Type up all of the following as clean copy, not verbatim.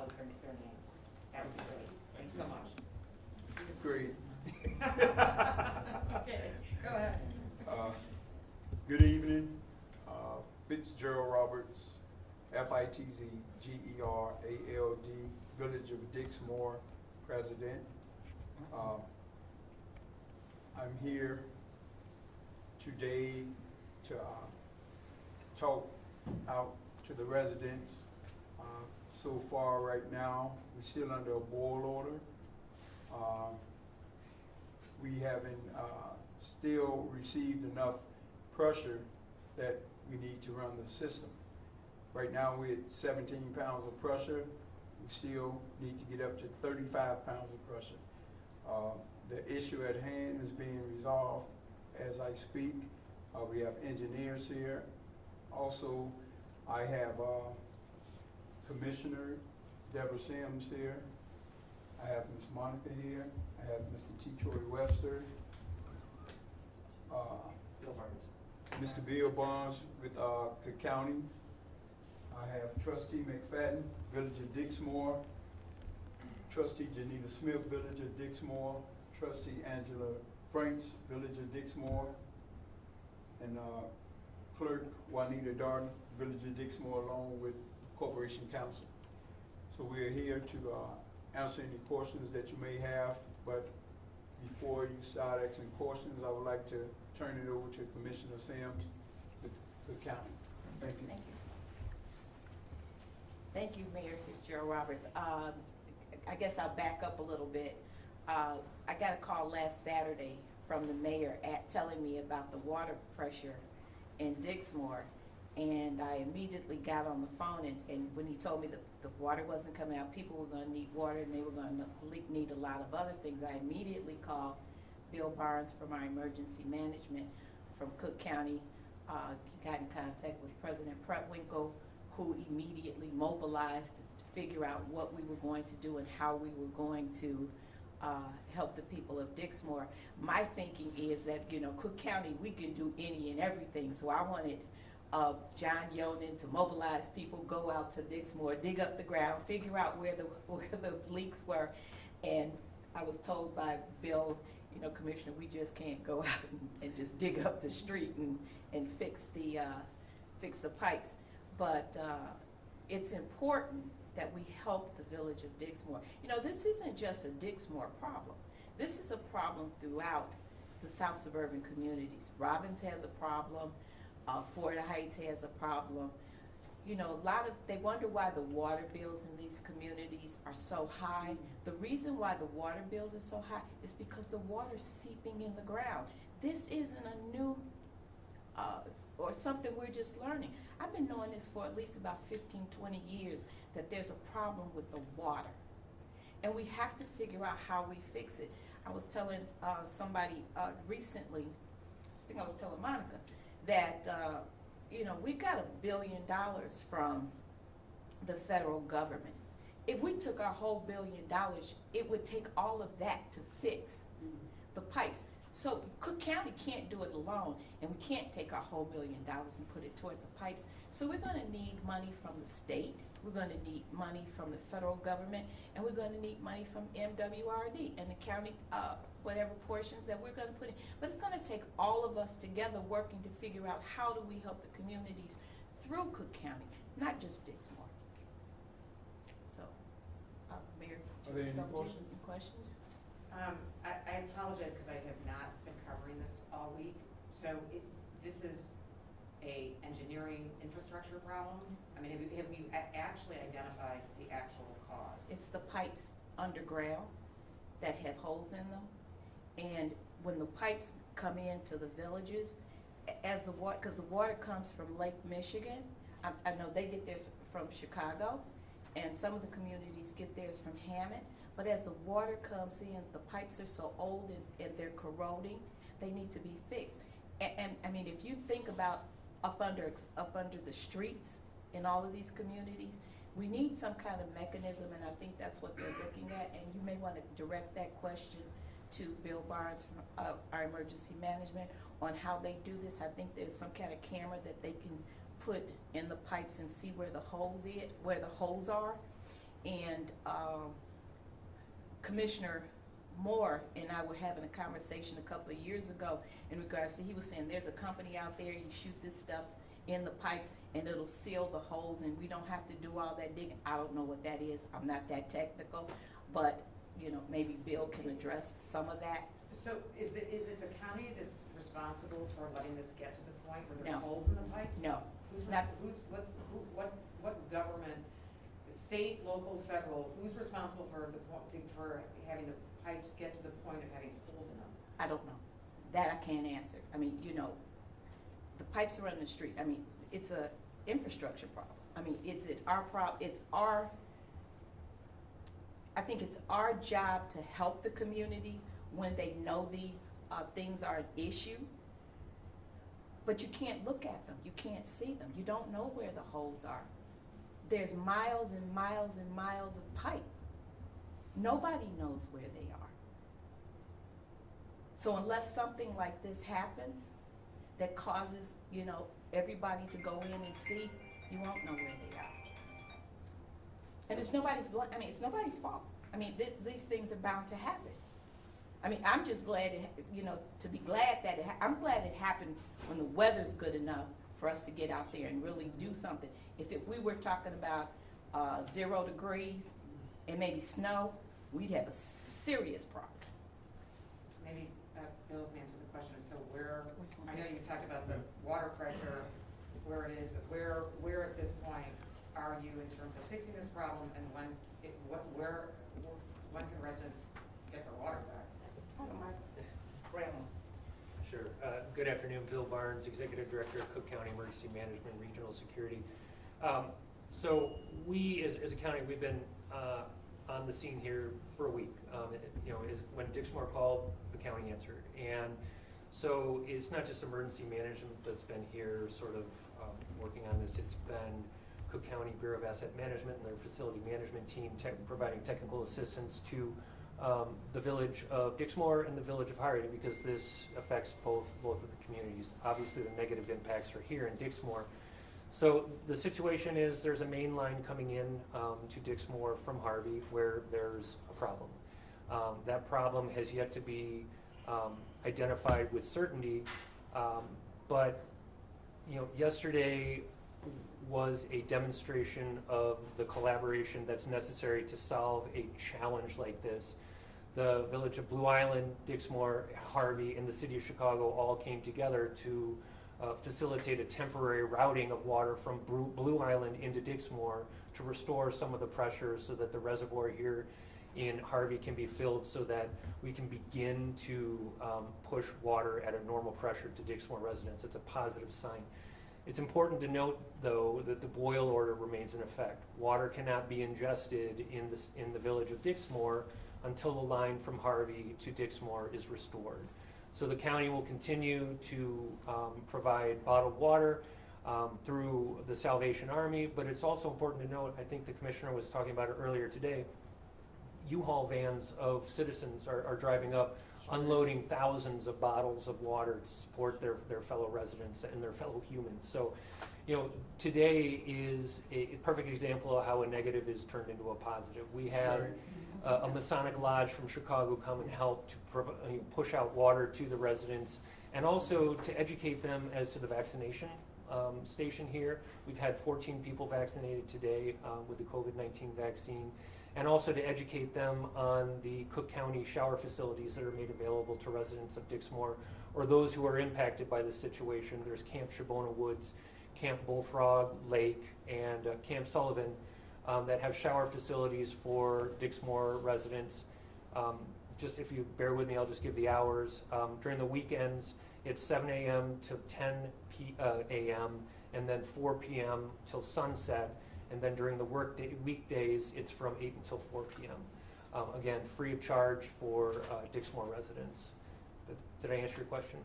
spell their names. That would be great. Thanks so much. Great. Okay, go ahead. Good evening. Fitzgerald Roberts, Fitzgerald, Village of Dixmoor, President. I'm here today to talk out to the residents. So far right now, we're still under a boil order. We haven't still received enough pressure that we need to run the system. Right now we're at 17 pounds of pressure. We still need to get up to 35 pounds of pressure. The issue at hand is being resolved as I speak. We have engineers here. Also, I have Commissioner Deborah Sims here. I have Ms. Monica here. I have Mr. T. Troy Webster. Bill Barnes. Mr. Bill Barnes with Cook County. I have Trustee McFadden, Village of Dixmoor. Trustee Janita Smith, Village of Dixmoor. Trustee Angela Franks, Village of Dixmoor. And Clerk Juanita Darden, Village of Dixmoor, along with Corporation Counsel. So we are here to answer any questions that you may have, but before you start asking questions, I would like to turn it over to Commissioner Sims with the county. Thank you. Thank you. Thank you, Mayor Fitzgerald Roberts. I guess I'll back up a little bit. I got a call last Saturday from the mayor telling me about the water pressure in Dixmoor, and I immediately got on the phone, and when he told me that the water wasn't coming out, people were going to need water and they were going to need a lot of other things, I immediately called Bill Barnes from our emergency management from Cook County. He got in contact with President Prepwinkle, who immediately mobilized to figure out what we were going to do and how we were going to help the people of Dixmoor. My thinking is that, you know, Cook County, we can do any and everything, so I wanted John Yonan to mobilize people, go out to Dixmoor, dig up the ground, figure out where the leaks were. And I was told by Bill, you know, Commissioner, we just can't go out and just dig up the street and fix the pipes. But it's important that we help the village of Dixmoor. You know, this isn't just a Dixmoor problem. This is a problem throughout the South suburban communities. Robbins has a problem. Fort Heights has a problem. You know, they wonder why the water bills in these communities are so high. The reason why the water bills are so high is because the water's seeping in the ground. This isn't a new or something we're just learning. I've been knowing this for at least about 15, 20 years, that there's a problem with the water. And we have to figure out how we fix it. I was telling somebody recently, I think I was telling Monica, that you know, we got $1 billion from the federal government. If we took our whole $1 billion, it would take all of that to fix the pipes. So Cook County can't do it alone, and we can't take our whole $1 million and put it toward the pipes. So we're going to need money from the state, we're going to need money from the federal government, and we're going to need money from MWRD and the county, whatever portions that we're going to put in. But it's going to take all of us together working to figure out how do we help the communities through Cook County, not just Dixmoor. So, Mayor, Are there any questions? I apologize because I have not been covering this all week. So this is a engineering infrastructure problem? I mean, have we actually identified the actual cause? It's the pipes underground that have holes in them. And when the pipes come into the villages, as the water, because the water comes from Lake Michigan, I know they get theirs from Chicago, and some of the communities get theirs from Hammond. But as the water comes in, the pipes are so old and they're corroding, they need to be fixed. And I mean, if you think about up under the streets in all of these communities, we need some kind of mechanism, and I think that's what they're looking at. And you may want to direct that question to Bill Barnes from our emergency management on how they do this. I think there's some kind of camera that they can put in the pipes and see where the holes are, And Commissioner Moore and I were having a conversation a couple of years ago in regards to, he was saying there's a company out there, you shoot this stuff in the pipes and it'll seal the holes and we don't have to do all that digging. I don't know what that is. I'm not that technical, but you know, maybe Bill can address some of that. So is it the county that's responsible for letting this get to the point where there's No. holes in the pipes? No, Who's it's not. what government, state, local, federal, who's responsible for for having the pipes get to the point of having holes in them? I don't know. That I can't answer. I mean, you know, the pipes are on the street. I mean, it's a infrastructure problem. I mean, I think it's our job to help the communities when they know these things are an issue. But you can't look at them. You can't see them. You don't know where the holes are. There's miles and miles and miles of pipe. Nobody knows where they are. So unless something like this happens that causes, you know, everybody to go in and see, you won't know where they are. And it's nobody's it's nobody's fault. I mean, these things are bound to happen. I mean, I'm just glad, to be glad that I'm glad it happened when the weather's good enough for us to get out there and really do something. If we were talking about 0 degrees and maybe snow, we'd have a serious problem. Maybe Bill can answer the question. So I know you talked about the water pressure, where it is, but where at this point are you in terms of fixing this problem, and when can residents get their water back? That's part of my realm. Sure. Good afternoon, Bill Barnes, Executive Director of Cook County Emergency Management and Regional Security. So we, as a county, we've been on the scene here for a week. When Dixmoor called, the county answered. And so it's not just emergency management that's been here sort of working on this. It's been Cook County Bureau of Asset Management and their facility management team providing technical assistance to the village of Dixmoor and the village of Hardy, because this affects both of the communities. Obviously, the negative impacts are here in Dixmoor. So the situation is there's a main line coming in to Dixmoor from Harvey where there's a problem. That problem has yet to be identified with certainty, but yesterday was a demonstration of the collaboration that's necessary to solve a challenge like this. The village of Blue Island, Dixmoor, Harvey, and the city of Chicago all came together to facilitate a temporary routing of water from Blue Island into Dixmoor to restore some of the pressure so that the reservoir here in Harvey can be filled so that we can begin to push water at a normal pressure to Dixmoor residents. It's a positive sign. It's important to note, though, that the boil order remains in effect. Water cannot be ingested in the village of Dixmoor until the line from Harvey to Dixmoor is restored. So the county will continue to provide bottled water through the Salvation Army, but it's also important to note, I think the commissioner was talking about it earlier today, U-Haul vans of citizens are driving up, unloading thousands of bottles of water to support their fellow residents and their fellow humans. So, today is a perfect example of how a negative is turned into a positive. We had a Masonic Lodge from Chicago come and help to push out water to the residents and also to educate them as to the vaccination station here. We've had 14 people vaccinated today with the COVID-19 vaccine, and also to educate them on the Cook County shower facilities that are made available to residents of Dixmoor or those who are impacted by the situation. There's Camp Shabona Woods, Camp Bullfrog Lake, and Camp Sullivan that have shower facilities for Dixmoor residents. Just if you bear with me, I'll just give the hours. During the weekends, it's 7 a.m. to 10 a.m. and then 4 p.m. till sunset. And then during the weekdays, it's from 8 until 4 p.m. Again, free of charge for Dixmoor residents. Did I answer your question?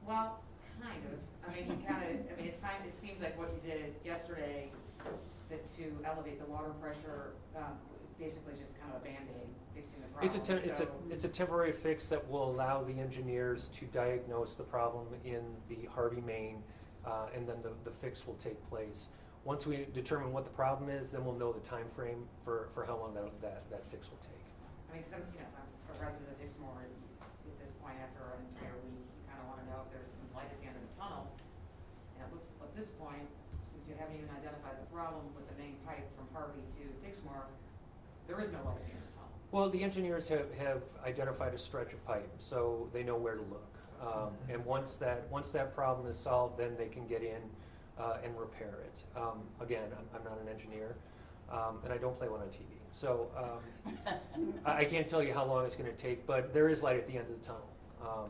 Well, kind of. It seems like what you did yesterday to elevate the water pressure, basically just kind of a Band-Aid, fixing the problem. It's a temporary fix that will allow the engineers to diagnose the problem in the Harvey main, and then the fix will take place. Once we determine what the problem is, then we'll know the time frame for how long that fix will take. I mean, because I'm, I'm a resident of Dixmoor, and at this point, after an entire week, you kind of want to know if there's some light at the end of the tunnel. And it looks, at this point, since you haven't even identified the problem with the main pipe from Harvey to Dixmoor, there is no light at the end of the tunnel. Well, the engineers have identified a stretch of pipe, so they know where to look. And once that problem is solved, then they can get in and repair it. Again, I'm not an engineer, and I don't play one on TV. So I can't tell you how long it's going to take, but there is light at the end of the tunnel.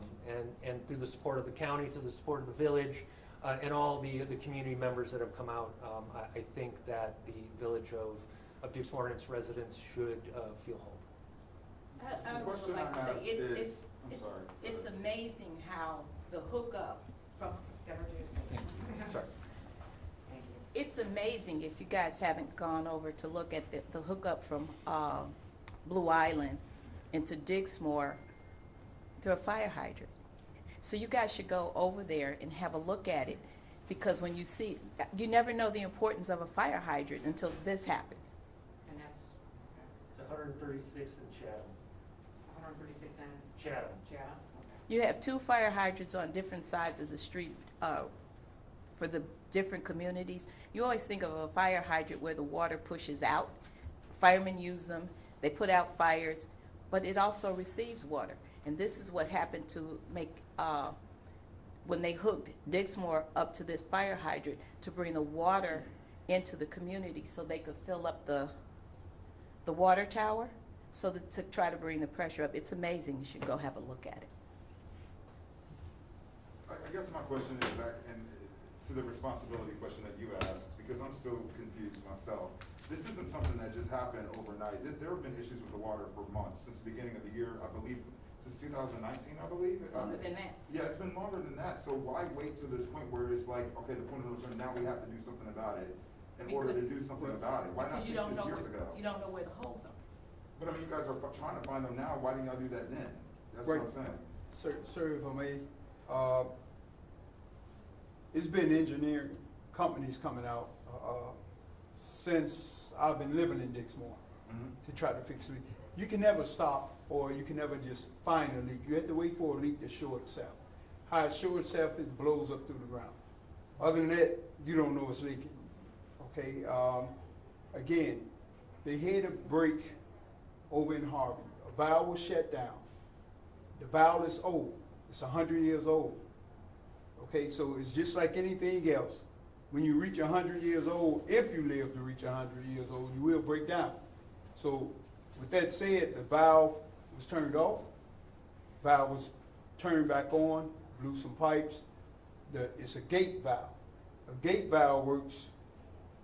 And through the support of the county, through the support of the village, and all the community members that have come out, I think that the village of Dixmoor and its residents should feel hope. I The would question like to I say, have is- I'm sorry. it's amazing how the hookup from, Deborah, do you- Sorry. Thank you. it's amazing if you guys haven't gone over to look at the hookup from Blue Island into Dixmoor through a fire hydrant. So you guys should go over there and have a look at it, because when you see, you never know the importance of a fire hydrant until this happened. And that's It's 136 in Chatham. 136 and Chatham. Chatham? You have 2 fire hydrants on different sides of the street for the different communities. You always think of a fire hydrant where the water pushes out. Firemen use them, they put out fires, but it also receives water. And this is what happened to make, when they hooked Dixmoor up to this fire hydrant to bring the water into the community so they could fill up the water tower, so that, to try to bring the pressure up. It's amazing. You should go have a look at it. I guess my question is back and to the responsibility question that you asked, because I'm still confused myself. This isn't something that just happened overnight. There have been issues with the water for months, since the beginning of the year, I believe, since 2019, I believe. Longer than that. Yeah, it's been longer than that. So why wait to this point where it's like, okay, the point of no return, now we have to do something about it in order to do something about it? Why not Because fix this years ago? you don't know where the holes are. But I mean, you guys are trying to find them now. Why didn't y'all do that then? That's what I'm saying. Sir, if I may, it's been engineering companies coming out since I've been living in Dixmoor to try to fix it. You can never stop, or you can never just find a leak. You have to wait for a leak to show itself. How it shows itself, it blows up through the ground. Other than that, you don't know it's leaking. Okay. Again, they had a break over in Harvey. A valve was shut down. The valve is old. It's 100 years old. Okay, so it's just like anything else. When you reach 100 years old, if you live to reach 100 years old, you will break down. So with that said, the valve was turned off. Valve was turned back on, blew some pipes. It's a gate valve. A gate valve works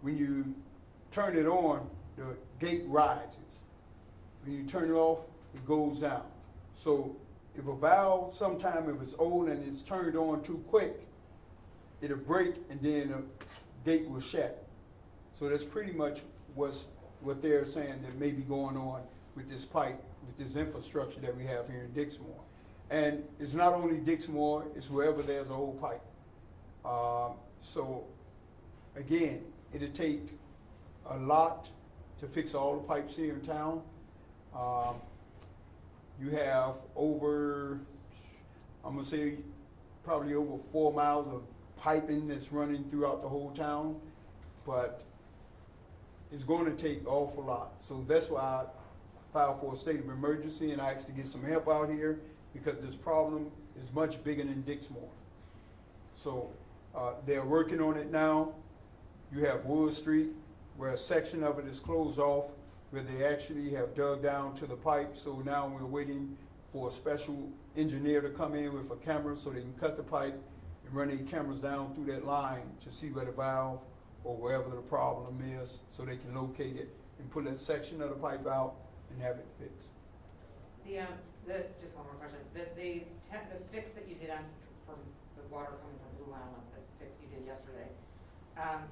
when you turn it on, the gate rises. When you turn it off, it goes down. So if a valve, sometime if it's old and it's turned on too quick, it'll break and then the gate will shut. So that's pretty much what they're saying that may be going on with this pipe, with this infrastructure that we have here in Dixmoor. And it's not only Dixmoor, it's wherever there's an old pipe. So again, it'll take a lot to fix all the pipes here in town. You have over, I'm gonna say, probably over 4 miles of piping that's running throughout the whole town, but it's going to take an awful lot. So that's why I filed for a state of emergency and I asked to get some help out here, because this problem is much bigger than Dixmoor. So they're working on it now. You have Wood Street, where a section of it is closed off, where they actually have dug down to the pipe. So now we're waiting for a special engineer to come in with a camera so they can cut the pipe and run their cameras down through that line to see where the valve or wherever the problem is, so they can locate it and pull that section of the pipe out and have it fixed. Just one more question. The fix that you did on, from the water coming from Blue Island, the fix you did yesterday,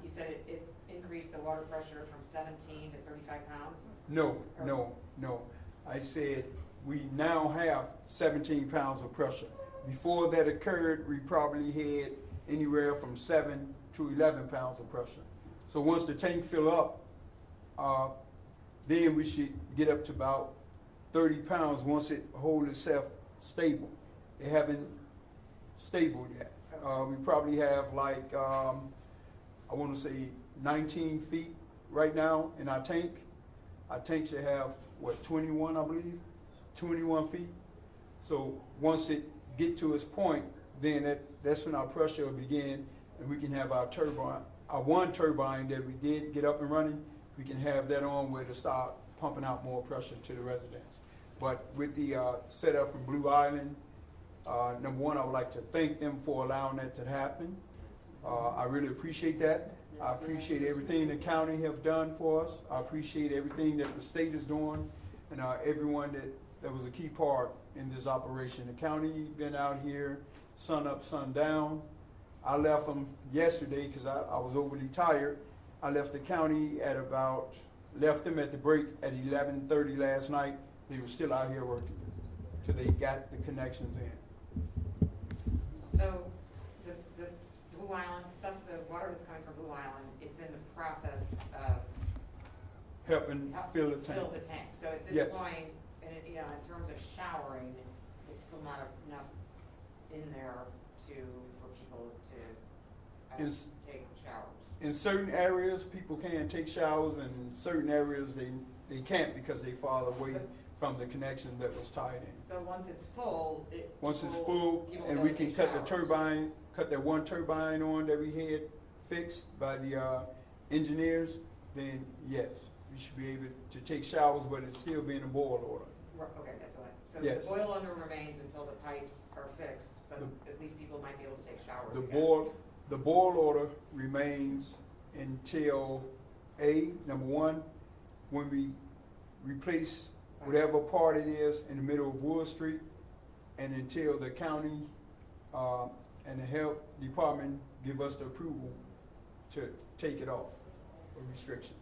you said it increased the water pressure from 17 to 35 pounds? No. I said we now have 17 pounds of pressure. Before that occurred, we probably had anywhere from 7 to 11 pounds of pressure. So once the tank fill up, then we should get up to about 30 pounds once it holds itself stable. It haven't stable yet. We probably have like, I want to say 19 feet right now in our tank. Our tank should have, what, 21, I believe? 21 feet. So once it get to its point, then that's when our pressure will begin, and we can have our turbine, our one turbine that we did get up and running, we can have that on where to start pumping out more pressure to the residents. But with the setup from Blue Island, number one, I would like to thank them for allowing that to happen. I really appreciate that. I appreciate everything the county have done for us. I appreciate everything that the state is doing, and everyone that was a key part in this operation. The county been out here sun up, sun down. I left them yesterday because I was overly tired. I left the county at left them at the break at 11:30 last night. They were still out here working till they got the connections in. So the Blue Island stuff, the water that's coming from Blue Island, it's in the process of Helping fill the tank. Fill the tank. So at this Yes. point, and in terms of showering, it's still not enough in there for people to Is- take showers. In certain areas, people can take showers, and in certain areas, they can't because they fall away from the connection that was tied in. But once it's full, Once it's full, people and go we take can cut the showers. turbine, cut that one turbine on that we had fixed by the engineers, then yes, we should be able to take showers, but it's still be in a boil order. Okay, that's what so Yes. the boil under remains until the pipes are fixed, but at least people might be able to take showers The again. boil order remains until number one, when we replace whatever part it is in the middle of Wood Street, and until the county and the health department give us the approval to take it off, a restriction.